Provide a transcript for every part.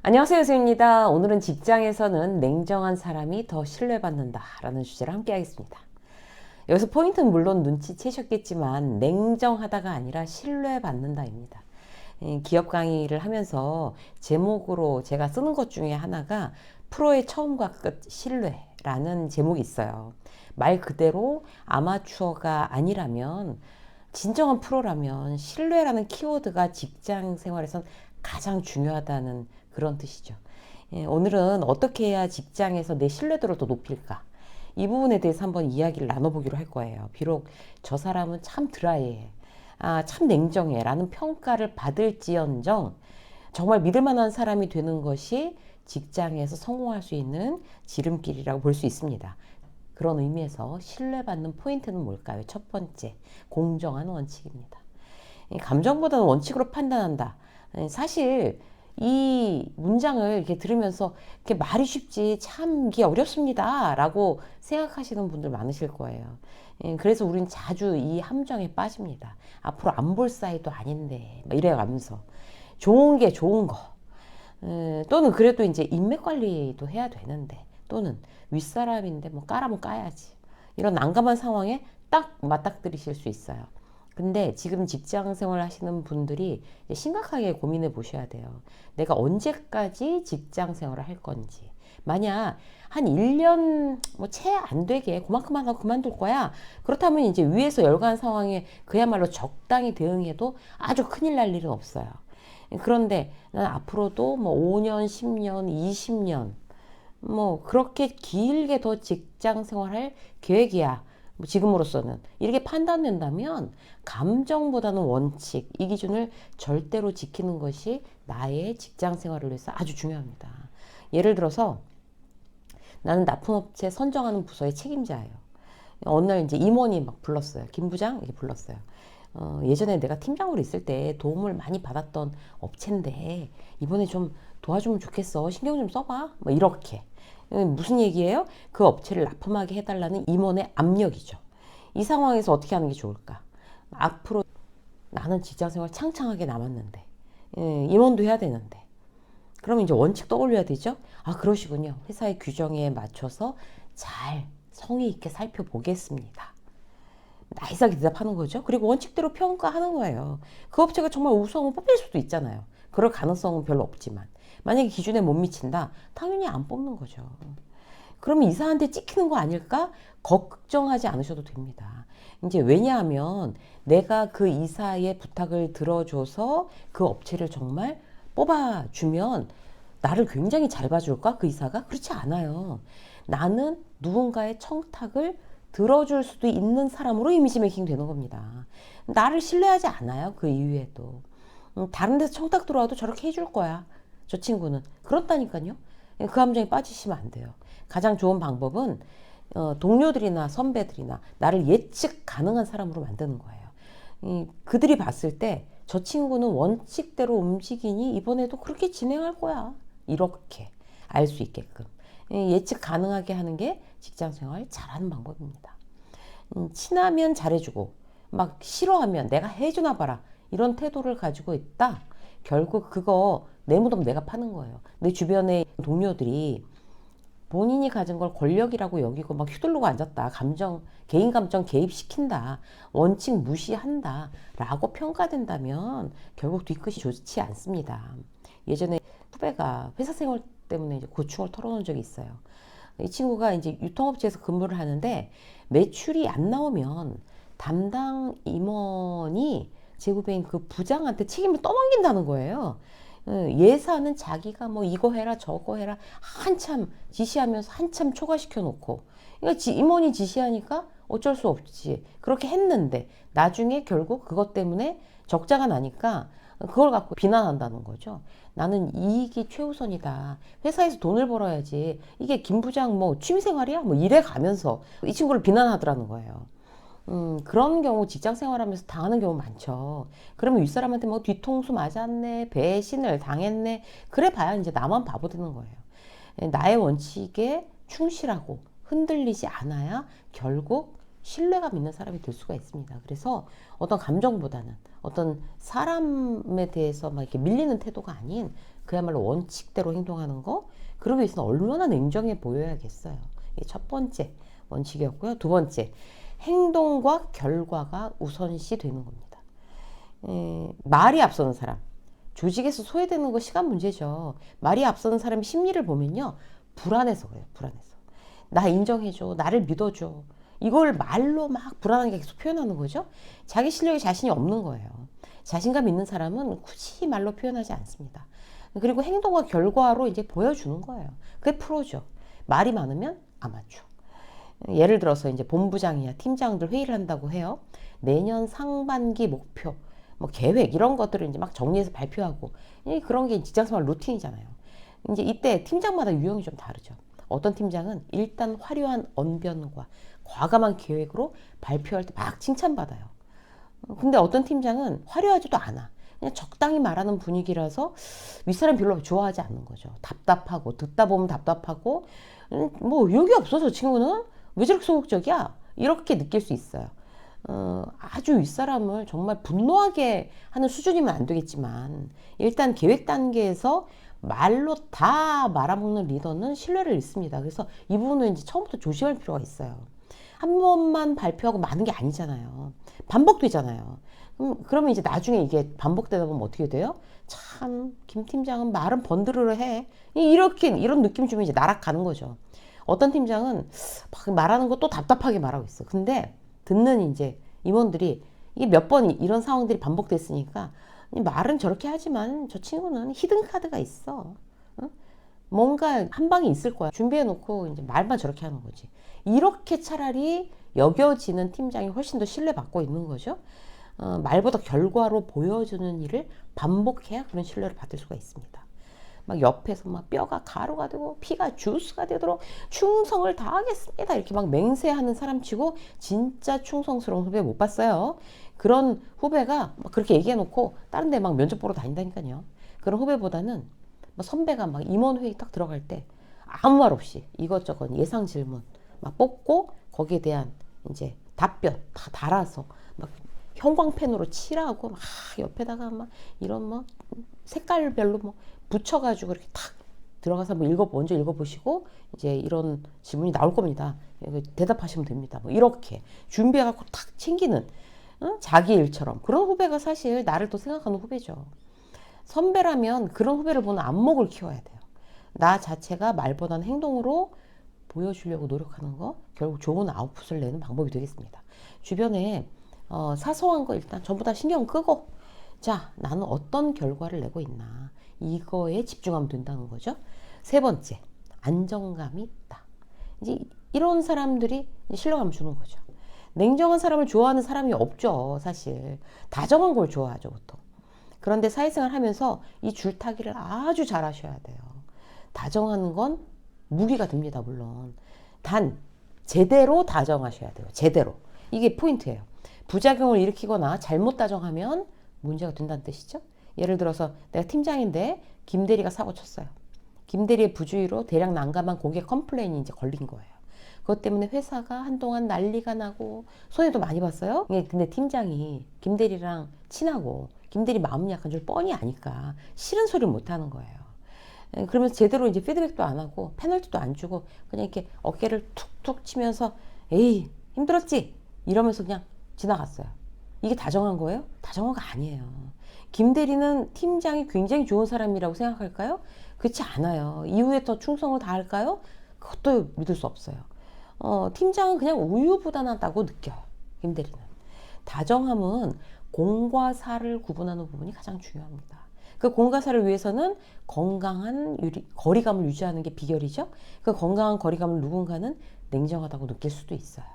안녕하세요, 유수입니다. 오늘은 직장에서는 냉정한 사람이 더 신뢰받는다 라는 주제를 함께 하겠습니다. 여기서 포인트는 물론 눈치채셨겠지만 냉정하다가 아니라 신뢰받는다입니다. 기업 강의를 하면서 제목으로 제가 쓰는 것 중에 하나가 프로의 처음과 끝 신뢰라는 제목이 있어요. 말 그대로 아마추어가 아니라면 진정한 프로라면 신뢰라는 키워드가 직장 생활에선 가장 중요하다는 그런 뜻이죠. 오늘은 어떻게 해야 직장에서 내 신뢰도를 더 높일까? 이 부분에 대해서 한번 이야기를 나눠보기로 할 거예요. 비록 저 사람은 참 드라이해, 참 냉정해 라는 평가를 받을지언정 정말 믿을 만한 사람이 되는 것이 직장에서 성공할 수 있는 지름길이라고 볼 수 있습니다. 그런 의미에서 신뢰받는 포인트는 뭘까요? 첫 번째, 공정한 원칙입니다. 감정보다는 원칙으로 판단한다. 사실 이 문장을 이렇게 들으면서 이렇게 말이 쉽지 참 이게 어렵습니다 라고 생각하시는 분들 많으실 거예요. 그래서 우린 자주 이 함정에 빠집니다. 앞으로 안 볼 사이도 아닌데 이래가면서 좋은 게 좋은 거, 또는 그래도 이제 인맥 관리도 해야 되는데, 또는 윗사람인데 뭐 까라면 까야지, 이런 난감한 상황에 딱 맞닥뜨리실 수 있어요. 근데 지금 직장 생활 하시는 분들이 심각하게 고민해 보셔야 돼요. 내가 언제까지 직장 생활을 할 건지. 만약 한 1년 뭐 채 안 되게 그만큼만 하고 그만둘 거야. 그렇다면 이제 위에서 열거한 상황에 그야말로 적당히 대응해도 아주 큰일 날 일은 없어요. 그런데 난 앞으로도 뭐 5년, 10년, 20년 뭐 그렇게 길게 더 직장 생활할 계획이야. 뭐 지금으로서는 이렇게 판단된다면 감정보다는 원칙, 이 기준을 절대로 지키는 것이 나의 직장 생활을 위해서 아주 중요합니다. 예를 들어서 나는 납품업체 선정하는 부서의 책임자예요. 어느 날 이제 임원이 막 불렀어요. 김 부장 이렇게 불렀어요. 예전에 내가 팀장으로 있을 때 도움을 많이 받았던 업체인데 이번에 좀 도와주면 좋겠어. 신경 좀 써봐. 뭐 이렇게. 무슨 얘기예요? 그 업체를 납품하게 해달라는 임원의 압력이죠. 이 상황에서 어떻게 하는 게 좋을까? 앞으로 나는 직장생활 창창하게 남았는데, 임원도 해야 되는데, 그러면 이제 원칙 떠올려야 되죠? 아, 그러시군요. 회사의 규정에 맞춰서 잘 성의 있게 살펴보겠습니다. 나이스하게 대답하는 거죠. 그리고 원칙대로 평가하는 거예요. 그 업체가 정말 우수하면 뽑힐 수도 있잖아요. 그럴 가능성은 별로 없지만. 만약에 기준에 못 미친다? 당연히 안 뽑는 거죠. 그러면 이사한테 찍히는 거 아닐까? 걱정하지 않으셔도 됩니다. 이제 왜냐하면 내가 그 이사의 부탁을 들어줘서 그 업체를 정말 뽑아주면 나를 굉장히 잘 봐줄까? 그 이사가? 그렇지 않아요. 나는 누군가의 청탁을 들어줄 수도 있는 사람으로 이미지 메이킹 되는 겁니다. 나를 신뢰하지 않아요. 그 이후에도. 다른 데서 청탁 들어와도 저렇게 해줄 거야. 저 친구는. 그렇다니까요. 그 함정에 빠지시면 안 돼요. 가장 좋은 방법은 동료들이나 선배들이나 나를 예측 가능한 사람으로 만드는 거예요. 그들이 봤을 때 저 친구는 원칙대로 움직이니 이번에도 그렇게 진행할 거야. 이렇게 알 수 있게끔. 예측 가능하게 하는 게 직장 생활 잘하는 방법입니다. 친하면 잘해주고 막 싫어하면 내가 해주나 봐라 이런 태도를 가지고 있다. 결국 그거 내 무덤 내가 파는 거예요. 내 주변의 동료들이 본인이 가진 걸 권력이라고 여기고 막 휘둘르고 앉았다. 개인 감정 개입시킨다. 원칙 무시한다. 라고 평가된다면 결국 뒤끝이 좋지 않습니다. 예전에 후배가 회사 생활 때문에 이제 고충을 털어놓은 적이 있어요. 이 친구가 이제 유통업체에서 근무를 하는데 매출이 안 나오면 담당 임원이 제 후배인 그 부장한테 책임을 떠넘긴다는 거예요. 예산은 자기가 뭐 이거 해라 저거 해라 한참 지시하면서 한참 초과시켜 놓고, 그러니까 임원이 지시하니까 어쩔 수 없지 그렇게 했는데 나중에 결국 그것 때문에 적자가 나니까 그걸 갖고 비난한다는 거죠. 나는 이익이 최우선이다. 회사에서 돈을 벌어야지. 이게 김 부장 뭐 취미생활이야? 뭐 이래 가면서 이 친구를 비난하더라는 거예요. 그런 경우 직장 생활하면서 당하는 경우 많죠. 그러면 윗사람한테 뭐 뒤통수 맞았네, 배신을 당했네. 그래 봐야 이제 나만 바보 되는 거예요. 나의 원칙에 충실하고 흔들리지 않아야 결국 신뢰감 있는 사람이 될 수가 있습니다. 그래서 어떤 감정보다는 어떤 사람에 대해서 막 이렇게 밀리는 태도가 아닌 그야말로 원칙대로 행동하는 거, 그러기 위해서는 얼마나 냉정해 보여야겠어요. 이게 첫 번째 원칙이었고요. 두 번째, 행동과 결과가 우선시 되는 겁니다. 말이 앞서는 사람, 조직에서 소외되는 거 시간 문제죠. 말이 앞서는 사람의 심리를 보면요, 불안해서 그래요. 불안해서. 나 인정해줘, 나를 믿어줘, 이걸 말로 막 불안하게 계속 표현하는 거죠. 자기 실력에 자신이 없는 거예요. 자신감 있는 사람은 굳이 말로 표현하지 않습니다. 그리고 행동과 결과로 이제 보여주는 거예요. 그게 프로죠. 말이 많으면 아마추어. 예를 들어서 이제 본부장이야 팀장들 회의를 한다고 해요. 내년 상반기 목표, 뭐 계획 이런 것들을 이제 막 정리해서 발표하고, 그런 게 직장생활 루틴이잖아요. 이제 이때 팀장마다 유형이 좀 다르죠. 어떤 팀장은 일단 화려한 언변과 과감한 계획으로 발표할 때 막 칭찬받아요. 근데 어떤 팀장은 화려하지도 않아. 그냥 적당히 말하는 분위기라서 윗사람 별로 좋아하지 않는 거죠. 답답하고, 듣다 보면 답답하고, 뭐 의욕이 없어 저 친구는? 왜 저렇게 소극적이야? 이렇게 느낄 수 있어요. 아주 윗사람을 정말 분노하게 하는 수준이면 안 되겠지만, 일단 계획 단계에서 말로 다 말아먹는 리더는 신뢰를 잃습니다. 그래서 이 부분은 이제 처음부터 조심할 필요가 있어요. 한 번만 발표하고 마는 게 아니잖아요. 반복되잖아요. 그러면 이제 나중에 이게 반복되다 보면 어떻게 돼요? 참, 김 팀장은 말은 번드르르 해. 이렇게, 이런 느낌 주면 이제 날아가는 거죠. 어떤 팀장은 막 말하는 거 또 답답하게 말하고 있어. 근데 듣는 이제 임원들이 이게 몇 번 이런 상황들이 반복됐으니까, 말은 저렇게 하지만 저 친구는 히든 카드가 있어. 응? 뭔가 한 방이 있을 거야. 준비해 놓고 이제 말만 저렇게 하는 거지. 이렇게 차라리 여겨지는 팀장이 훨씬 더 신뢰받고 있는 거죠. 말보다 결과로 보여주는 일을 반복해야 그런 신뢰를 받을 수가 있습니다. 막 옆에서 막 뼈가 가루가 되고 피가 주스가 되도록 충성을 다하겠습니다, 이렇게 막 맹세하는 사람치고 진짜 충성스러운 후배 못 봤어요. 그런 후배가 막 그렇게 얘기해놓고 다른 데 막 면접 보러 다닌다니까요. 그런 후배보다는 선배가 막 임원회의 딱 들어갈 때 아무 말 없이 이것저것 예상 질문 막 뽑고, 거기에 대한 이제 답변 다 달아서 막 형광펜으로 칠하고, 막 옆에다가 막 이런 뭐 색깔별로 뭐 붙여가지고 이렇게 탁 들어가서 뭐 먼저 읽어보시고, 이제 이런 질문이 나올 겁니다. 대답하시면 됩니다. 뭐 이렇게 준비해갖고 탁 챙기는, 자기 일처럼 그런 후배가 사실 나를 또 생각하는 후배죠. 선배라면 그런 후배를 보는 안목을 키워야 돼요. 나 자체가 말보다는 행동으로 보여주려고 노력하는 거, 결국 좋은 아웃풋을 내는 방법이 되겠습니다. 주변에 사소한 거 일단 전부 다 신경 끄고, 자, 나는 어떤 결과를 내고 있나, 이거에 집중하면 된다는 거죠. 세 번째, 안정감이 있다. 이제 이런 사람들이 신뢰감을 주는 거죠. 냉정한 사람을 좋아하는 사람이 없죠, 사실. 다정한 걸 좋아하죠, 보통. 그런데 사회생활 하면서 이 줄타기를 아주 잘 하셔야 돼요. 다정하는 건 무기가 됩니다, 물론. 단, 제대로 다정하셔야 돼요. 제대로. 이게 포인트예요. 부작용을 일으키거나 잘못 다정하면 문제가 된다는 뜻이죠. 예를 들어서 내가 팀장인데 김 대리가 사고 쳤어요. 김 대리의 부주의로 대량 난감한 고객 컴플레인이 이제 걸린 거예요. 그것 때문에 회사가 한동안 난리가 나고 손해도 많이 봤어요. 근데 팀장이 김 대리랑 친하고 김 대리 마음이 약한 줄 뻔히 아니까 싫은 소리를 못 하는 거예요. 그러면서 제대로 이제 피드백도 안 하고 페널티도 안 주고 그냥 이렇게 어깨를 툭툭 치면서 에이 힘들었지 이러면서 그냥 지나갔어요. 이게 다정한 거예요? 다정한 거 아니에요. 김 대리는 팀장이 굉장히 좋은 사람이라고 생각할까요? 그렇지 않아요. 이후에 더 충성을 다할까요? 그것도 믿을 수 없어요. 팀장은 그냥 우유부단하다고 느껴요. 김 대리는. 다정함은 공과 사를 구분하는 부분이 가장 중요합니다. 그 공과 사를 위해서는 건강한 거리감을 유지하는 게 비결이죠. 그 건강한 거리감을 누군가는 냉정하다고 느낄 수도 있어요.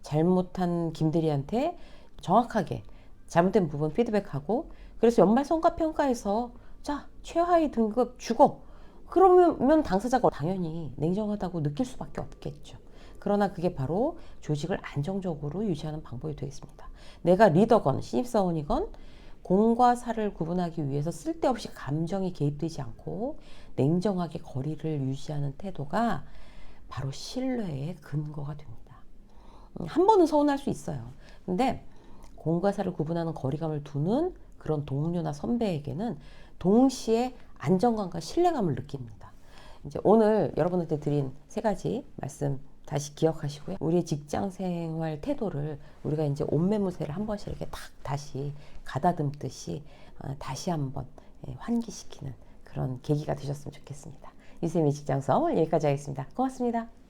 잘못한 김 대리한테 정확하게 잘못된 부분 피드백하고, 그래서 연말 성과평가에서 자, 최하위 등급 주고, 그러면 당사자가 당연히 냉정하다고 느낄 수밖에 없겠죠. 그러나 그게 바로 조직을 안정적으로 유지하는 방법이 되겠습니다. 내가 리더건 신입사원이건 공과 사를 구분하기 위해서 쓸데없이 감정이 개입되지 않고 냉정하게 거리를 유지하는 태도가 바로 신뢰의 근거가 됩니다. 한 번은 서운할 수 있어요. 근데 공과 사를 구분하는 거리감을 두는 그런 동료나 선배에게는 동시에 안정감과 신뢰감을 느낍니다. 이제 오늘 여러분한테 드린 세 가지 말씀 다시 기억하시고요. 우리 직장 생활 태도를 우리가 이제 옷매무새를 한 번씩 이렇게 탁 다시 가다듬듯이 다시 한번 환기시키는 그런 계기가 되셨으면 좋겠습니다. 유쌤의 직장 수업 여기까지 하겠습니다. 고맙습니다.